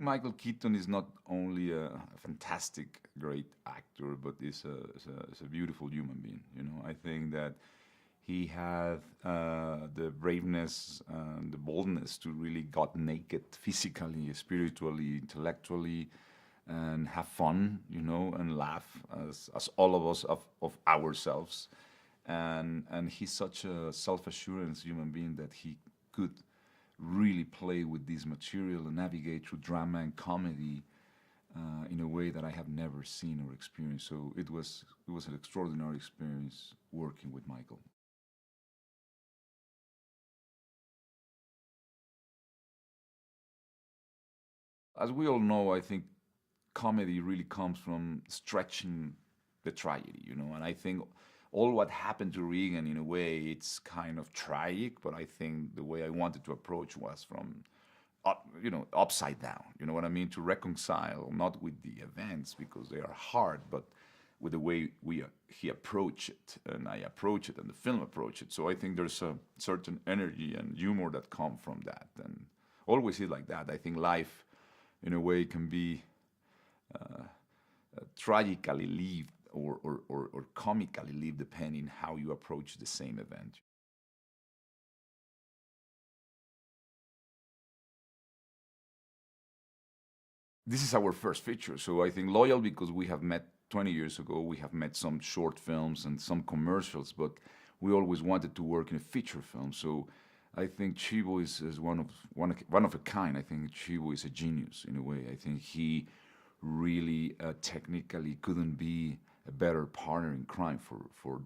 Michael Keaton is not only a fantastic, great actor, but is a beautiful human being. I think that he had the braveness and the boldness to really got naked physically, spiritually, intellectually, and have fun, and laugh as all of us of ourselves. And he's such a self-assurance human being that he could really play with this material and navigate through drama and comedy in a way that I have never seen or experienced. So it was an extraordinary experience working with Michael. As we all know, I think comedy really comes from stretching the tragedy, and I think all what happened to Reagan, in a way, it's kind of tragic, but I think the way I wanted to approach was from upside down. You know what I mean? To reconcile not with the events because they are hard, but with the way he approached it, and I approach it, and the film approached it. So I think there's a certain energy and humor that come from that, and always is like that. I think life, in a way, can be tragically lived or comically lived, depending how you approach the same event. This is our first feature, so I think loyal because we have met 20 years ago. We have met some short films and some commercials, but we always wanted to work in a feature film. So I think Chivo is one of a kind. I think Chivo is a genius in a way. I think he really technically couldn't be a better partner in crime for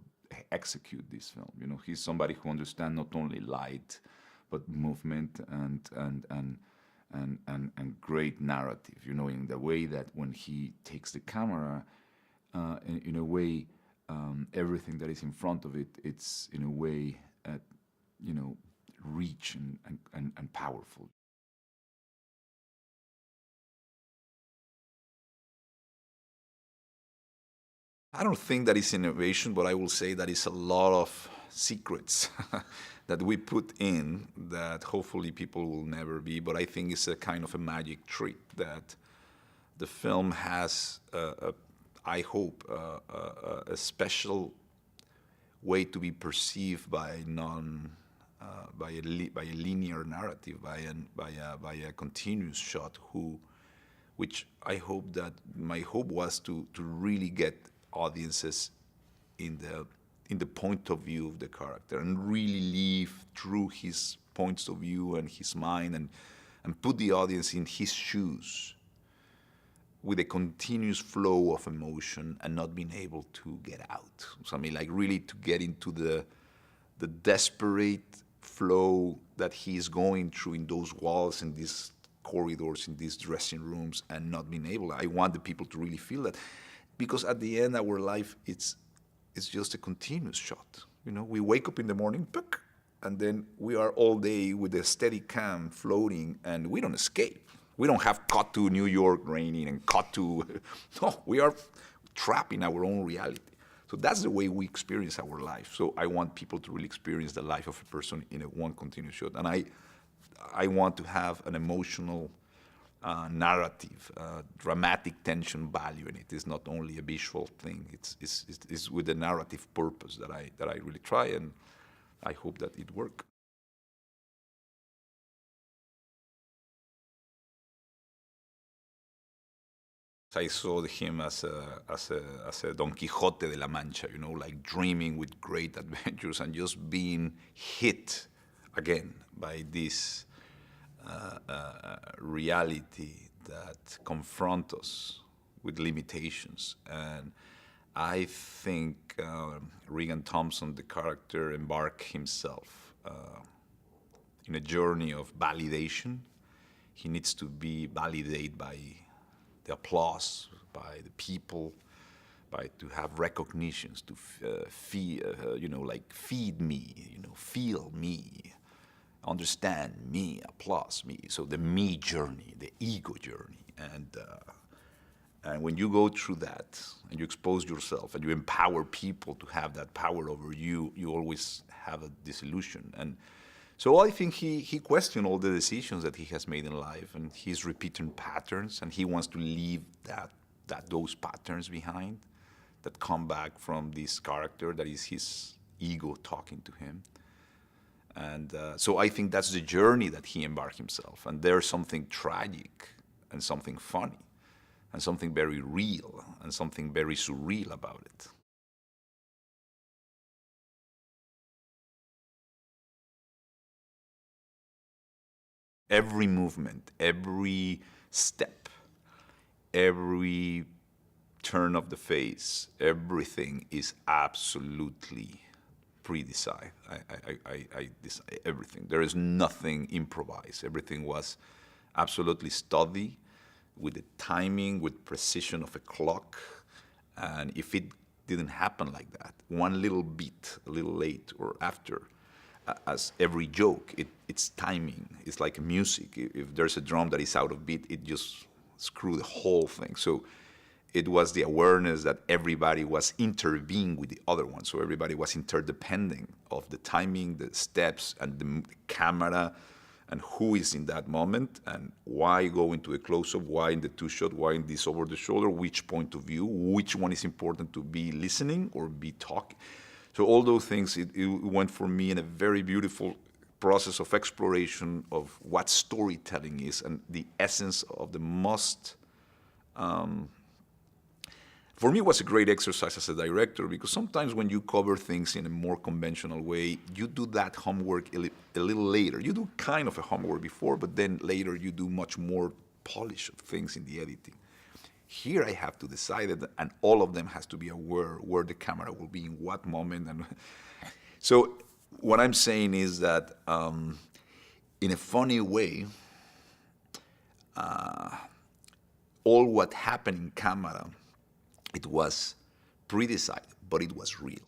execute this film. He's somebody who understands not only light, but movement and great narrative. In the way that when he takes the camera, in a way, everything that is in front of it, it's in a way, rich and powerful. I don't think that is innovation, but I will say that it's a lot of secrets that we put in that hopefully people will never be. But I think it's a kind of a magic trick that the film has, I hope, a special way to be perceived by by a linear narrative, by a continuous shot, which I hope that my hope was to really get audiences in the point of view of the character and really live through his points of view and his mind and put the audience in his shoes with a continuous flow of emotion and not being able to get out. So I mean, like really to get into the desperate flow that he's going through in those walls, in these corridors, in these dressing rooms, and not being able. I want the people to really feel that, because at the end, our life it's just a continuous shot. We wake up in the morning, and then we are all day with a steady cam floating, and we don't escape. We don't have cut to New York raining and cut to. No, we are trapped in our own reality. So that's the way we experience our life. So I want people to really experience the life of a person in a one continuous shot. And I want to have an emotional narrative, dramatic tension value in it. It's not only a visual thing. It's with a narrative purpose that I really try, and I hope that it works. I saw him as a Don Quixote de la Mancha, like dreaming with great adventures and just being hit again by this reality that confront us with limitations. And I think Regan Thompson, the character, embarked himself in a journey of validation. He needs to be validated by the applause, by the people, by to have recognitions, to feed, like feed me, feel me, understand me, applause me. So the me journey, the ego journey, and when you go through that and you expose yourself and you empower people to have that power over you, you always have a disillusion. And So I think he questioned all the decisions that he has made in life, and he's repeating patterns, and he wants to leave those patterns behind that come back from this character that is his ego talking to him. And so I think that's the journey that he embarked himself. And there's something tragic and something funny and something very real and something very surreal about it. Every movement, every step, every turn of the face, everything is absolutely pre-decided. I decide everything. There is nothing improvised. Everything was absolutely studied with the timing, with precision of a clock. And if it didn't happen like that, one little beat, a little late or after, as every joke, it's timing. It's like music. If there's a drum that is out of beat, it just screw the whole thing. So it was the awareness that everybody was intervening with the other one. So everybody was interdependent of the timing, the steps, and the camera, and who is in that moment, and why go into a close-up, why in the two-shot, why in this over the shoulder, which point of view, which one is important to be listening or be talking. So all those things, it went for me in a very beautiful process of exploration of what storytelling is and the essence of the most. For me, it was a great exercise as a director, because sometimes when you cover things in a more conventional way, you do that homework a little later. You do kind of a homework before, but then later you do much more polish of things in the editing. Here I have to decide it, and all of them has to be aware where the camera will be in what moment. And so what I'm saying is that in a funny way, all what happened in camera, it was pre-decided, but it was real.